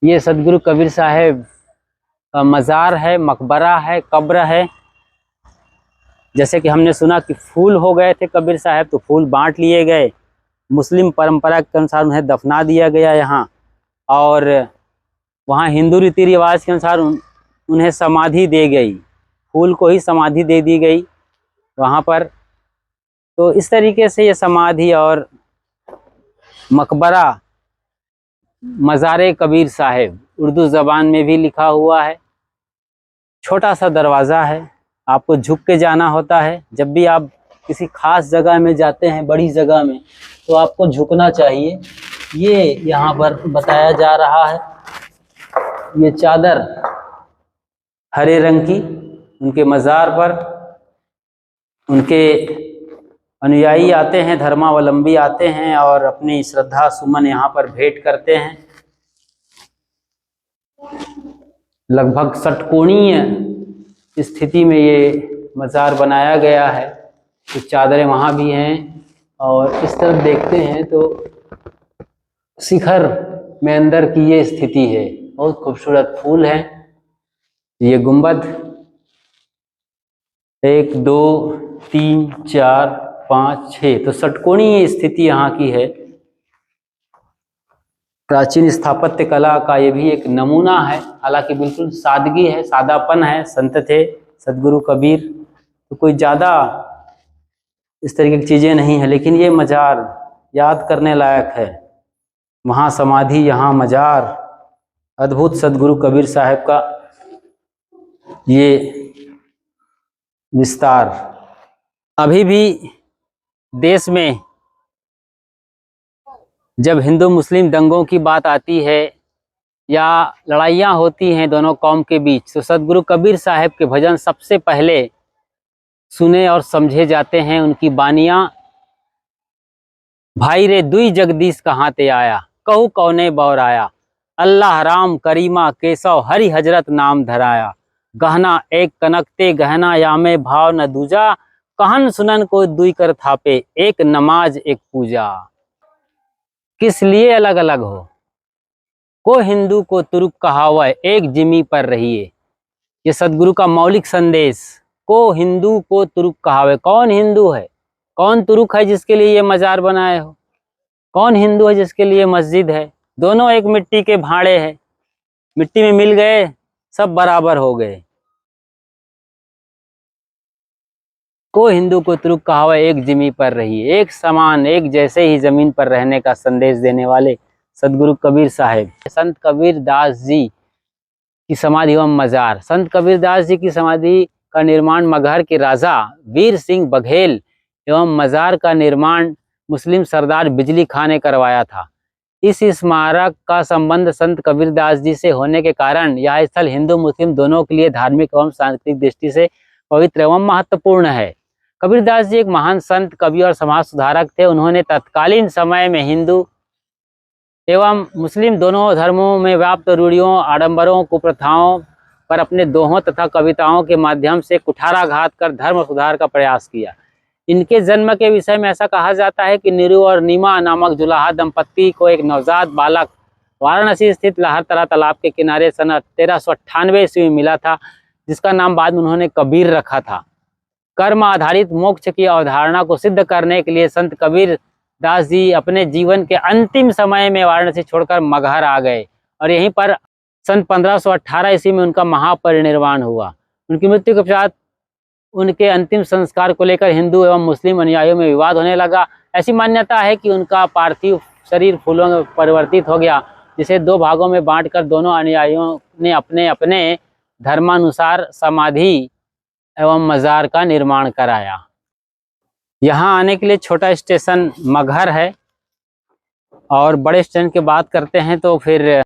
ये सदगुरु कबीर साहब का मज़ार है, मकबरा है, कब्र है। जैसे कि हमने सुना कि फूल हो गए थे कबीर साहब, तो फूल बांट लिए गए, मुस्लिम परंपरा के अनुसार उन्हें दफना दिया गया यहाँ, और वहाँ हिंदू रीति रिवाज के अनुसार उन्हें समाधि दे गई, फूल को ही समाधि दे दी गई वहाँ पर। तो इस तरीके से ये समाधि और मकबरा मज़ारे कबीर साहब उर्दू ज़बान में भी लिखा हुआ है। छोटा सा दरवाज़ा है, आपको झुक के जाना होता है। जब भी आप किसी खास जगह में जाते हैं, बड़ी जगह में, तो आपको झुकना चाहिए। ये यहाँ पर बताया जा रहा है, ये चादर हरे रंग की उनके मज़ार पर उनके अनुयायी आते हैं, धर्मावलंबी आते हैं और अपनी श्रद्धा सुमन यहाँ पर भेंट करते हैं। लगभग षटकोणीय स्थिति में ये मज़ार बनाया गया है। कुछ चादरें वहाँ भी हैं, और इस तरफ देखते हैं तो शिखर में अंदर की ये स्थिति है। बहुत खूबसूरत फूल हैं। ये गुंबद 1 2 3 4 5 6, तो षटकोणीय स्थिति यहाँ की है। प्राचीन स्थापत्य कला का ये भी एक नमूना है। हालांकि बिल्कुल सादगी है, सादापन है। संत थे सदगुरु कबीर, तो कोई ज़्यादा इस तरीके की चीज़ें नहीं है। लेकिन ये मज़ार याद करने लायक है। वहाँ समाधि, यहाँ मज़ार, अद्भुत सदगुरु कबीर साहब का ये विस्तार। अभी भी देश में जब हिंदू मुस्लिम दंगों की बात आती है या लड़ाइयाँ होती हैं दोनों कौम के बीच, तो सदगुरु कबीर साहब के भजन सबसे पहले सुने और समझे जाते हैं। उनकी बानियाँ, भाई रे दुई जगदीश कहाँ ते आया, कहू कौने बौराया, अल्लाह राम करीमा केशव हरि हजरत नाम धराया, गहना एक कनकते गहना यामे भाव न दूजा, कहन सुनन को दुई कर थापे, एक नमाज एक पूजा। किस लिए अलग अलग हो, को हिंदू को तुरुक कहावै, एक जिमी पर रहिए। ये सदगुरु का मौलिक संदेश। को हिंदू को तुरुक कहावै, कौन हिंदू है, कौन तुरुक है जिसके लिए ये मज़ार बनाए हो, कौन हिंदू है जिसके लिए मस्जिद है। दोनों एक मिट्टी के भांडे हैं, मिट्टी में मिल गए, सब बराबर हो गए। को हिंदू को तुरुक कहावै, एक जिमी पर रहिए। एक समान, एक जैसे ही जमीन पर रहने का संदेश देने वाले सदगुरु कबीर साहब। संत कबीर दास जी की समाधि एवं मज़ार। संत कबीर दास जी की समाधि का निर्माण मगहर के राजा वीर सिंह बघेल एवं मज़ार का निर्माण मुस्लिम सरदार बिजली खां ने करवाया था। इस स्मारक का संबंध संत कबीर दास जी से होने के कारण यह स्थल हिंदू मुस्लिम दोनों के लिए धार्मिक एवं सांस्कृतिक दृष्टि से पवित्र एवं महत्वपूर्ण है। कबीर दास जी एक महान संत, कवि और समाज सुधारक थे। उन्होंने तत्कालीन समय में हिंदू एवं मुस्लिम दोनों धर्मों में व्याप्त रूढ़ियों, आडंबरों, कुप्रथाओं पर अपने दोहों तथा कविताओं के माध्यम से कुठाराघात कर धर्म सुधार का प्रयास किया। इनके जन्म के विषय में ऐसा कहा जाता है कि नीरू और नीमा नामक जुलाहा दंपत्ति को एक नवजात बालक वाराणसी स्थित लहरतरा तालाब के किनारे सन 1398 ईस्वी में मिला था, जिसका नाम बाद में उन्होंने कबीर रखा था। कर्म आधारित मोक्ष की अवधारणा को सिद्ध करने के लिए संत कबीर दास जी अपने जीवन के अंतिम समय में वाराणसी छोड़कर मगहर आ गए और यहीं पर सन 1518 ईस्वी में उनका महापरिनिर्वाण हुआ। उनकी मृत्यु के पश्चात उनके अंतिम संस्कार को लेकर हिंदू एवं मुस्लिम अनुयायियों में विवाद होने लगा। ऐसी मान्यता है कि उनका पार्थिव शरीर फूलों में परिवर्तित हो गया, जिसे दो भागों में बांटकर दोनों अनुयायियों ने अपने अपने धर्मानुसार समाधि एवं मज़ार का निर्माण कराया। यहाँ आने के लिए छोटा स्टेशन मगहर है, और बड़े स्टेशन की बात करते हैं तो फिर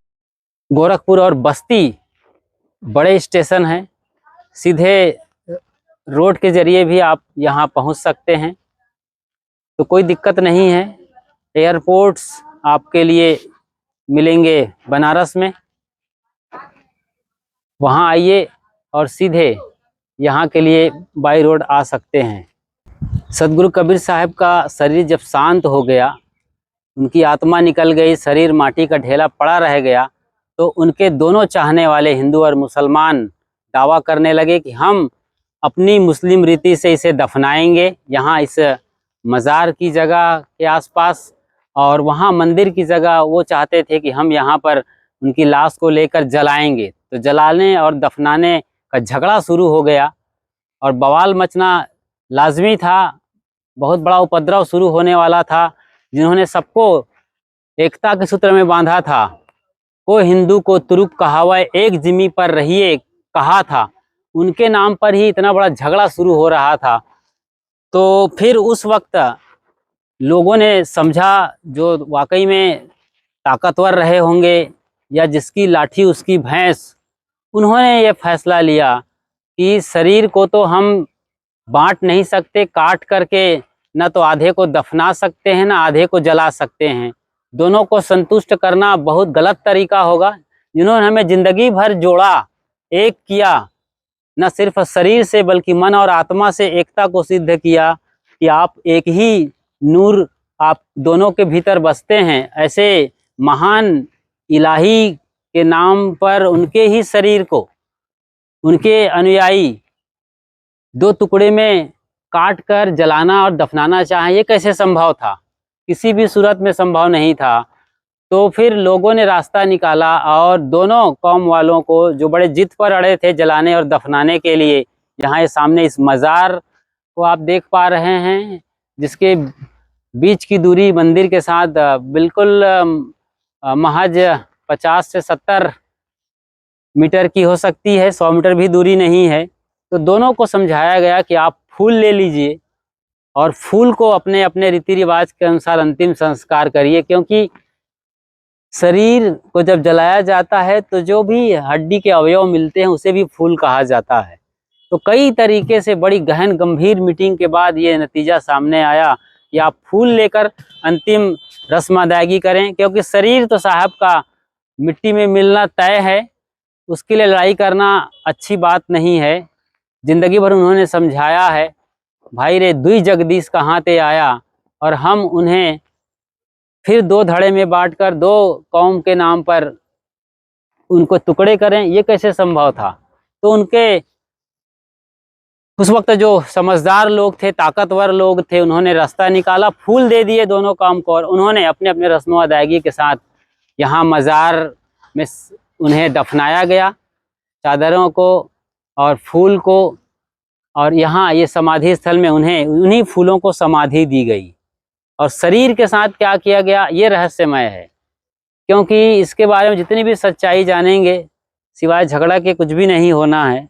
गोरखपुर और बस्ती बड़े स्टेशन हैं। सीधे रोड के जरिए भी आप यहाँ पहुँच सकते हैं, तो कोई दिक्कत नहीं है। एयरपोर्ट्स आपके लिए मिलेंगे बनारस में, वहाँ आइए और सीधे यहाँ के लिए बाई रोड आ सकते हैं। सदगुरु कबीर साहब का शरीर जब शांत हो गया, उनकी आत्मा निकल गई, शरीर माटी का ढेला पड़ा रह गया, तो उनके दोनों चाहने वाले हिंदू और मुसलमान दावा करने लगे कि हम अपनी मुस्लिम रीति से इसे दफनाएंगे यहाँ इस मज़ार की जगह के आसपास, और वहाँ मंदिर की जगह वो चाहते थे कि हम यहाँ पर उनकी लाश को लेकर जलाएंगे। तो जलाने और दफनाने का झगड़ा शुरू हो गया और बवाल मचना लाजमी था। बहुत बड़ा उपद्रव शुरू होने वाला था। जिन्होंने सबको एकता के सूत्र में बांधा था, को हिंदू को तुरुप कहावै एक जिमी पर रहिए कहा था, उनके नाम पर ही इतना बड़ा झगड़ा शुरू हो रहा था। तो फिर उस वक्त लोगों ने समझा, जो वाकई में ताकतवर रहे होंगे या जिसकी लाठी उसकी भैंस, उन्होंने ये फैसला लिया कि शरीर को तो हम बांट नहीं सकते, काट करके न तो आधे को दफना सकते हैं ना आधे को जला सकते हैं। दोनों को संतुष्ट करना बहुत गलत तरीका होगा। जिन्होंने हमें जिंदगी भर जोड़ा, एक किया, न सिर्फ शरीर से बल्कि मन और आत्मा से एकता को सिद्ध किया कि आप एक ही नूर आप दोनों के भीतर बसते हैं। ऐसे महान इलाही के नाम पर उनके ही शरीर को उनके अनुयायी दो टुकड़े में काट कर जलाना और दफनाना चाहें, ये कैसे संभव था? किसी भी सूरत में संभव नहीं था। तो फिर लोगों ने रास्ता निकाला और दोनों कौम वालों को, जो बड़े जिद पर अड़े थे जलाने और दफनाने के लिए, यहाँ ये सामने इस मज़ार को आप देख पा रहे हैं, जिसके बीच की दूरी मंदिर के साथ बिल्कुल महज 50 से 70 मीटर की हो सकती है, 100 मीटर भी दूरी नहीं है। तो दोनों को समझाया गया कि आप फूल ले लीजिए और फूल को अपने अपने रीति रिवाज के अनुसार अंतिम संस्कार करिए, क्योंकि शरीर को जब जलाया जाता है तो जो भी हड्डी के अवयव मिलते हैं उसे भी फूल कहा जाता है। तो कई तरीके से बड़ी गहन गंभीर मीटिंग के बाद ये नतीजा सामने आया कि आप फूल लेकर अंतिम रस्म अदायगी करें, क्योंकि शरीर तो साहब का मिट्टी में मिलना तय है, उसके लिए लड़ाई करना अच्छी बात नहीं है। जिंदगी भर उन्होंने समझाया है, भाई रे दुई जगदीश कहाँ ते आया, और हम उन्हें फिर दो धड़े में बांटकर दो कौम के नाम पर उनको टुकड़े करें, ये कैसे संभव था? तो उनके उस वक्त जो समझदार लोग थे, ताकतवर लोग थे, उन्होंने रास्ता निकाला, फूल दे दिए दोनों कौम को, और उन्होंने अपने अपने रस्म अदायगी के साथ यहाँ मज़ार में उन्हें दफनाया गया, चादरों को और फूल को, और यहाँ ये समाधि स्थल में उन्हें उन्हीं फूलों को समाधि दी गई। और शरीर के साथ क्या किया गया ये रहस्यमय है, क्योंकि इसके बारे में जितनी भी सच्चाई जानेंगे सिवाय झगड़ा के कुछ भी नहीं होना है।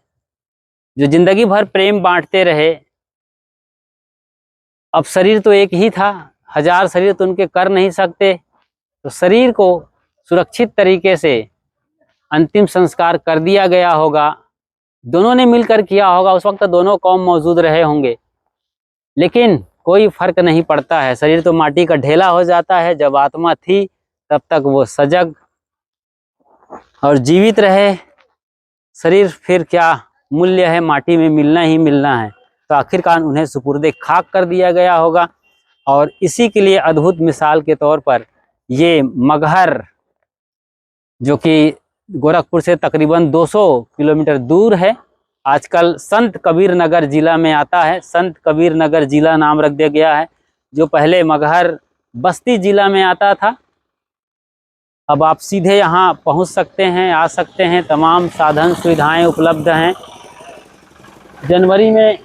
जो जिंदगी भर प्रेम बांटते रहे, अब शरीर तो एक ही था, 1000 शरीर तो उनके कर नहीं सकते, तो शरीर को सुरक्षित तरीके से अंतिम संस्कार कर दिया गया होगा। दोनों ने मिलकर किया होगा, उस वक्त दोनों कौम मौजूद रहे होंगे, लेकिन कोई फर्क नहीं पड़ता है। शरीर तो माटी का ढेला हो जाता है, जब आत्मा थी तब तक वो सजग और जीवित रहे। शरीर फिर क्या मूल्य है, माटी में मिलना ही मिलना है। तो आखिरकार उन्हें सुपुर्दे खाक कर दिया गया होगा। और इसी के लिए अद्भुत मिसाल के तौर पर ये मगहर, जो कि गोरखपुर से तकरीबन 200 किलोमीटर दूर है, आजकल संत कबीर नगर जिला में आता है। संत कबीर नगर जिला नाम रख दिया गया है, जो पहले मगहर बस्ती जिला में आता था। अब आप सीधे यहाँ पहुँच सकते हैं, आ सकते हैं, तमाम साधन सुविधाएं उपलब्ध हैं। जनवरी में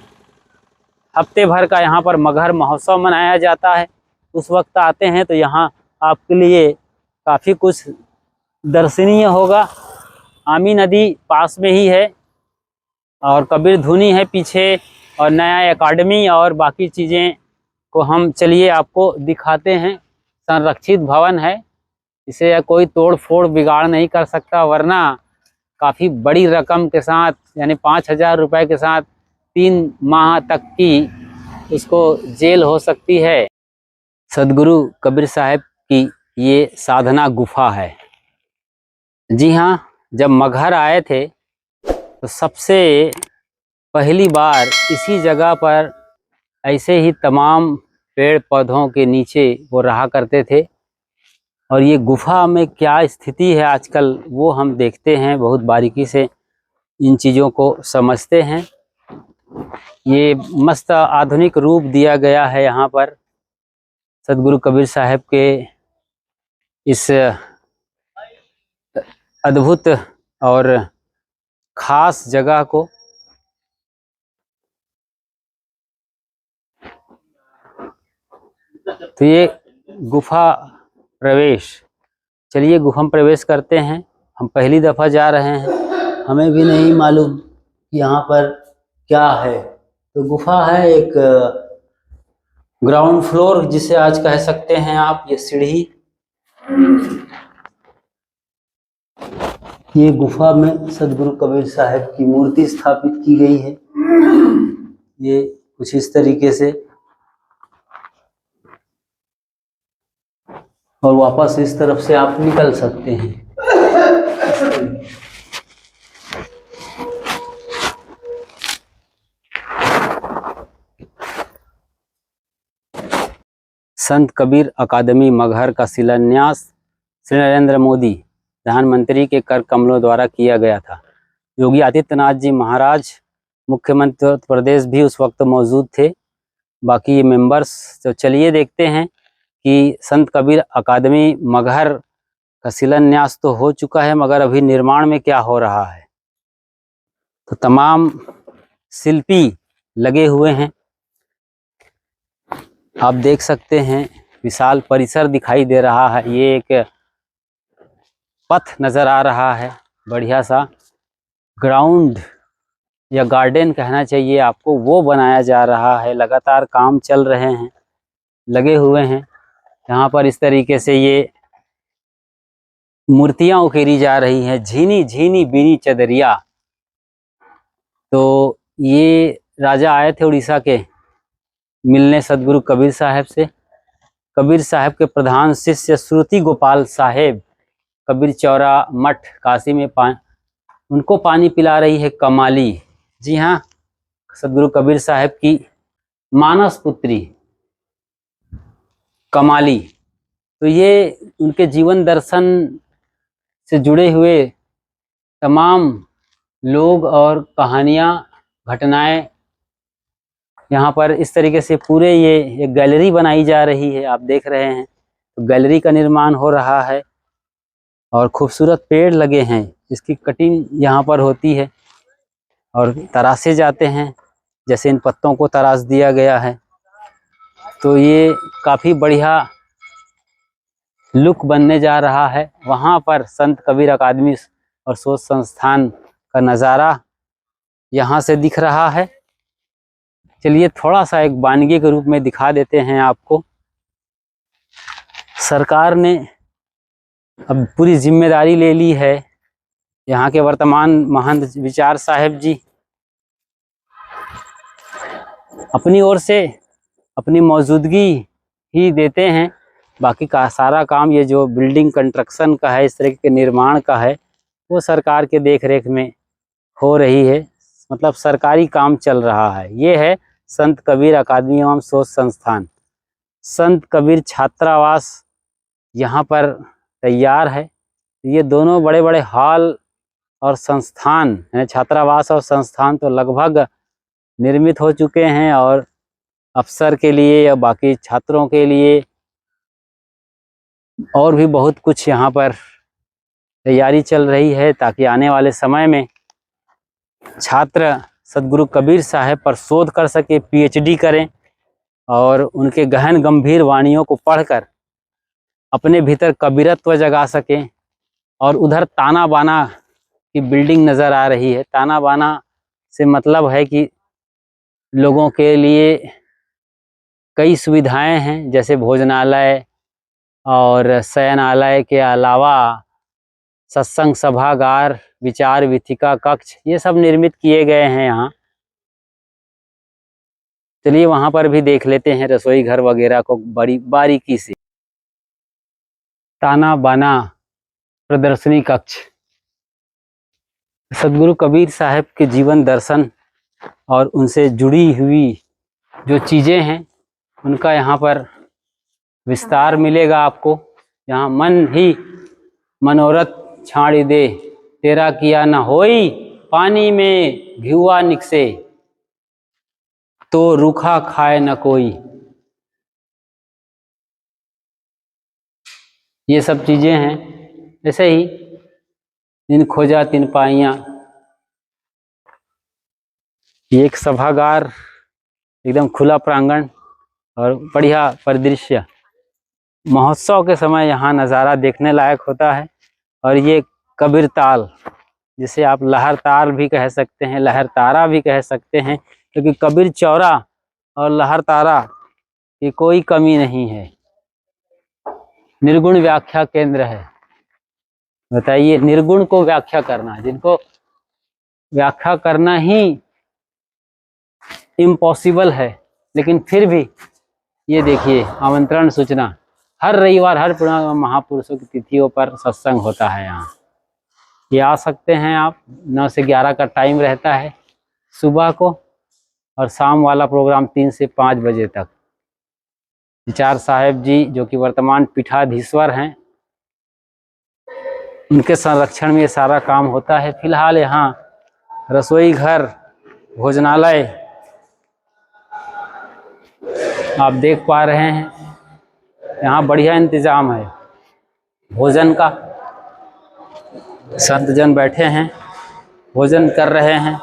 हफ्ते भर का यहाँ पर मगहर महोत्सव मनाया जाता है। उस वक्त आते हैं तो यहाँ आपके लिए काफ़ी कुछ दर्शनीय होगा। आमी नदी पास में ही है और कबीर धुनी है पीछे, और नया एकेडमी और बाकी चीज़ें को हम चलिए आपको दिखाते हैं। संरक्षित भवन है, इसे कोई तोड़ फोड़ बिगाड़ नहीं कर सकता, वरना काफ़ी बड़ी रकम के साथ यानी 5,000 रुपये के साथ 3 माह तक की उसको जेल हो सकती है। सदगुरु कबीर साहब की ये साधना गुफा है। जी हाँ, जब मगहर आए थे तो सबसे पहली बार इसी जगह पर ऐसे ही तमाम पेड़ पौधों के नीचे वो रहा करते थे। और ये गुफा में क्या स्थिति है आजकल वो हम देखते हैं, बहुत बारीकी से इन चीज़ों को समझते हैं। ये मस्त आधुनिक रूप दिया गया है यहाँ पर सदगुरु कबीर साहब के इस अद्भुत और ख़ास जगह को। तो ये गुफा प्रवेश, चलिए गुफा में प्रवेश करते हैं। हम पहली दफ़ा जा रहे हैं, हमें भी नहीं मालूम कि यहाँ पर क्या है। तो गुफा है एक ग्राउंड फ्लोर जिसे आज कह सकते हैं आप। ये सीढ़ी, ये गुफा में सदगुरु कबीर साहब की मूर्ति स्थापित की गई है। ये कुछ इस तरीके से, और वापस इस तरफ से आप निकल सकते हैं। संत कबीर अकादमी मगहर का शिलान्यास श्री नरेंद्र मोदी प्रधानमंत्री के कर कमलों द्वारा किया गया था। योगी आदित्यनाथ जी महाराज मुख्यमंत्री उत्तर प्रदेश भी उस वक्त मौजूद थे, बाकी ये मेंबर्स। तो चलिए देखते हैं कि संत कबीर अकादमी मगहर का शिलान्यास तो हो चुका है, मगर अभी निर्माण में क्या हो रहा है। तो तमाम शिल्पी लगे हुए हैं, आप देख सकते हैं। विशाल परिसर दिखाई दे रहा है। ये एक पथ नज़र आ रहा है, बढ़िया सा ग्राउंड या गार्डन कहना चाहिए आपको, वो बनाया जा रहा है। लगातार काम चल रहे हैं, लगे हुए हैं। यहाँ पर इस तरीके से ये मूर्तियाँ उकेरी जा रही हैं, झीनी झीनी बीनी चदरिया। तो ये राजा आए थे उड़ीसा के मिलने सदगुरु कबीर साहब से। कबीर साहब के प्रधान शिष्य श्रुति गोपाल साहेब कबीर चौरा मठ काशी में उनको पानी पिला रही है कमाली। जी हाँ, सदगुरु कबीर साहब की मानस पुत्री कमाली। तो ये उनके जीवन दर्शन से जुड़े हुए तमाम लोग और कहानियाँ, घटनाएं यहाँ पर इस तरीके से पूरे ये एक गैलरी बनाई जा रही है, आप देख रहे हैं। तो गैलरी का निर्माण हो रहा है और खूबसूरत पेड़ लगे हैं, इसकी कटिंग यहाँ पर होती है और तराशे जाते हैं, जैसे इन पत्तों को तराश दिया गया है। तो ये काफ़ी बढ़िया लुक बनने जा रहा है। वहाँ पर संत कबीर अकादमी और शोध संस्थान का नज़ारा यहाँ से दिख रहा है। चलिए थोड़ा सा एक वानगी के रूप में दिखा देते हैं आपको। सरकार ने अब पूरी जिम्मेदारी ले ली है। यहाँ के वर्तमान महंत विचार साहब जी अपनी ओर से अपनी मौजूदगी ही देते हैं, बाकी का सारा काम ये जो बिल्डिंग कंस्ट्रक्शन का है, इस तरह के निर्माण का है, वो सरकार के देख रेख में हो रही है। मतलब सरकारी काम चल रहा है। ये है संत कबीर अकादमी एवं शोध संस्थान। संत कबीर छात्रावास यहाँ पर तैयार है। ये दोनों बड़े बड़े हॉल और संस्थान, छात्रावास और संस्थान तो लगभग निर्मित हो चुके हैं, और अफसर के लिए या बाकी छात्रों के लिए और भी बहुत कुछ यहाँ पर तैयारी चल रही है ताकि आने वाले समय में छात्र सदगुरु कबीर साहब पर शोध कर सके, पीएचडी करें और उनके गहन गंभीर वाणियों को पढ़कर अपने भीतर कबीरत्व जगा सकें। और उधर ताना बाना की बिल्डिंग नज़र आ रही है। ताना बाना से मतलब है कि लोगों के लिए कई सुविधाएं हैं, जैसे भोजनालय और शयनालय के अलावा सत्संग सभागार, विचार विथिका कक्ष, ये सब निर्मित किए गए हैं यहाँ। चलिए वहाँ पर भी देख लेते हैं रसोई घर वगैरह को बड़ी बारीकी से। ताना बाना प्रदर्शनी कक्ष सदगुरु कबीर साहब के जीवन दर्शन और उनसे जुड़ी हुई जो चीज़ें हैं उनका यहाँ पर विस्तार मिलेगा आपको। यहाँ मन ही मनोरथ छाड़ी दे, तेरा किया न होई, पानी में घिउआ निकसे, तो रूखा खाए न कोई। ये सब चीज़ें हैं। ऐसे ही जिन खोजा तिन पाइयाँ। ये एक सभागार, एकदम खुला प्रांगण और बढ़िया परिदृश्य। महोत्सव के समय यहाँ नज़ारा देखने लायक होता है। और ये कबीर ताल, जिसे आप लहर ताल भी कह सकते हैं, लहर तारा भी कह सकते हैं, क्योंकि कबीर चौरा और लहर तारा की कोई कमी नहीं है। निर्गुण व्याख्या केंद्र है। बताइए, निर्गुण को व्याख्या करना, जिनको व्याख्या करना ही इम्पॉसिबल है, लेकिन फिर भी ये देखिए, आमंत्रण सूचना हर रविवार हर महापुरुषों की तिथियों पर सत्संग होता है यहाँ। ये आ सकते हैं आप। 9 से 11 का टाइम रहता है सुबह को, और शाम वाला प्रोग्राम 3 से 5 बजे तक। विचार साहेब जी जो कि वर्तमान पीठाधीश्वर हैं, उनके संरक्षण में ये सारा काम होता है। फिलहाल यहाँ रसोई घर, भोजनालय आप देख पा रहे हैं। यहाँ बढ़िया इंतजाम है भोजन का। संत जन बैठे हैं, भोजन कर रहे हैं।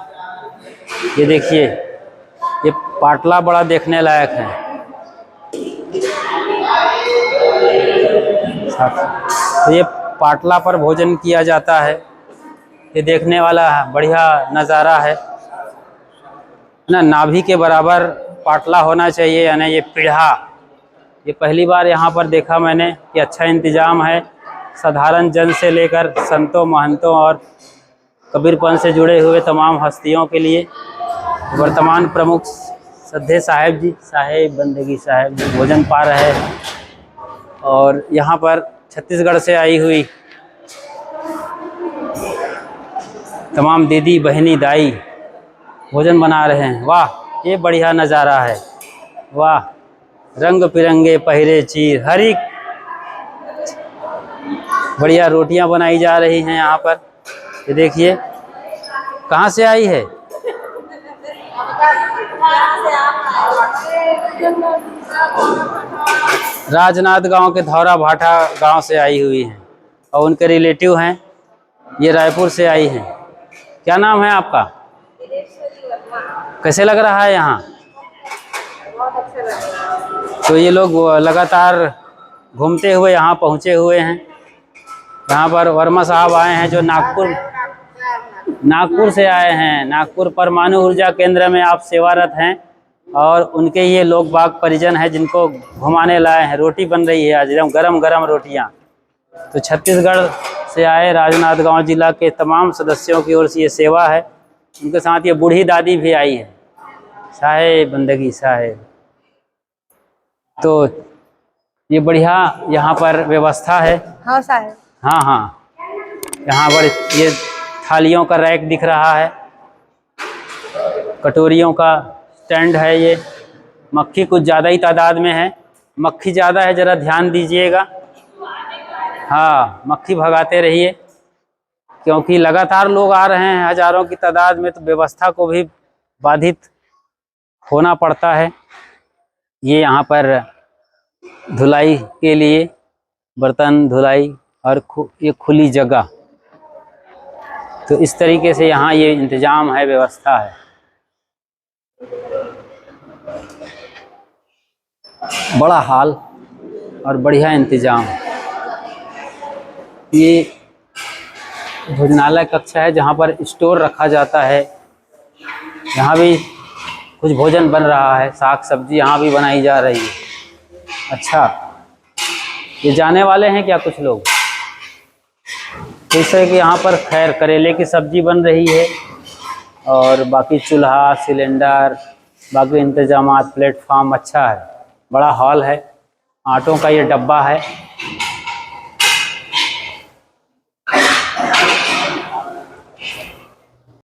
ये देखिए, ये पाटला बड़ा देखने लायक है। तो ये पाटला पर भोजन किया जाता है। ये देखने वाला बढ़िया नज़ारा है ना। नाभि के बराबर पाटला होना चाहिए, यानी ये पीढ़ा। ये पहली बार यहाँ पर देखा मैंने कि अच्छा इंतजाम है साधारण जन से लेकर संतों, महंतों और कबीरपंथ से जुड़े हुए तमाम हस्तियों के लिए। वर्तमान प्रमुख सद्धे साहेब जी, साहेब बंदगी साहेब जी भोजन पा रहे हैं। और यहाँ पर छत्तीसगढ़ से आई हुई तमाम दीदी, बहनी, दाई भोजन बना रहे हैं। वाह, ये बढ़िया नज़ारा है। वाह, रंग बिरंगे पहिरे चीर, हरी बढ़िया रोटियां बनाई जा रही हैं यहाँ पर। ये देखिए, कहाँ से आई है? राजनाथ गांव के धौरा भाटा गांव से आई हुई हैं और उनके रिलेटिव हैं। ये रायपुर से आई हैं। क्या नाम है आपका? कैसे लग रहा है यहाँ? तो ये लोग लगातार घूमते हुए यहाँ पहुँचे हुए हैं। यहाँ पर वर्मा साहब आए हैं जो नागपुर से आए हैं। नागपुर परमाणु ऊर्जा केंद्र में आप सेवारत हैं और उनके ये लोग बाग परिजन हैं जिनको घुमाने लाए हैं। रोटी बन रही है आज, एकदम गरम गरम रोटियाँ। तो छत्तीसगढ़ से आए राजनांदगांव जिला के तमाम सदस्यों की ओर से ये सेवा है। उनके साथ ये बूढ़ी दादी भी आई है, साहेब बंदगी साहेब। तो ये बढ़िया यहाँ पर व्यवस्था है। हाँ साहब। हाँ हाँ, यहाँ पर ये थालियों का रैक दिख रहा है, कटोरियों का स्टैंड है। ये मक्खी कुछ ज़्यादा ही तादाद में है, मक्खी ज़्यादा है, ज़रा ध्यान दीजिएगा। हाँ, मक्खी भगाते रहिए क्योंकि लगातार लोग आ रहे हैं हज़ारों की तादाद में, तो व्यवस्था को भी बाधित होना पड़ता है। ये यहाँ पर धुलाई के लिए बर्तन धुलाई और ये खुली जगह तो इस तरीके से यहाँ ये इंतज़ाम है, व्यवस्था है। बड़ा हॉल और बढ़िया इंतज़ाम। ये भोजनालय कक्ष है जहाँ पर स्टोर रखा जाता है। यहाँ भी कुछ भोजन बन रहा है, साग सब्जी यहाँ भी बनाई जा रही है। अच्छा, ये जाने वाले हैं क्या कुछ लोग? जैसे कि यहाँ पर खैर करेले की सब्जी बन रही है और बाकी चूल्हा, सिलेंडर, बाकी इंतजामात, प्लेटफॉर्म अच्छा है। बड़ा हॉल है, आटों का ये डब्बा है।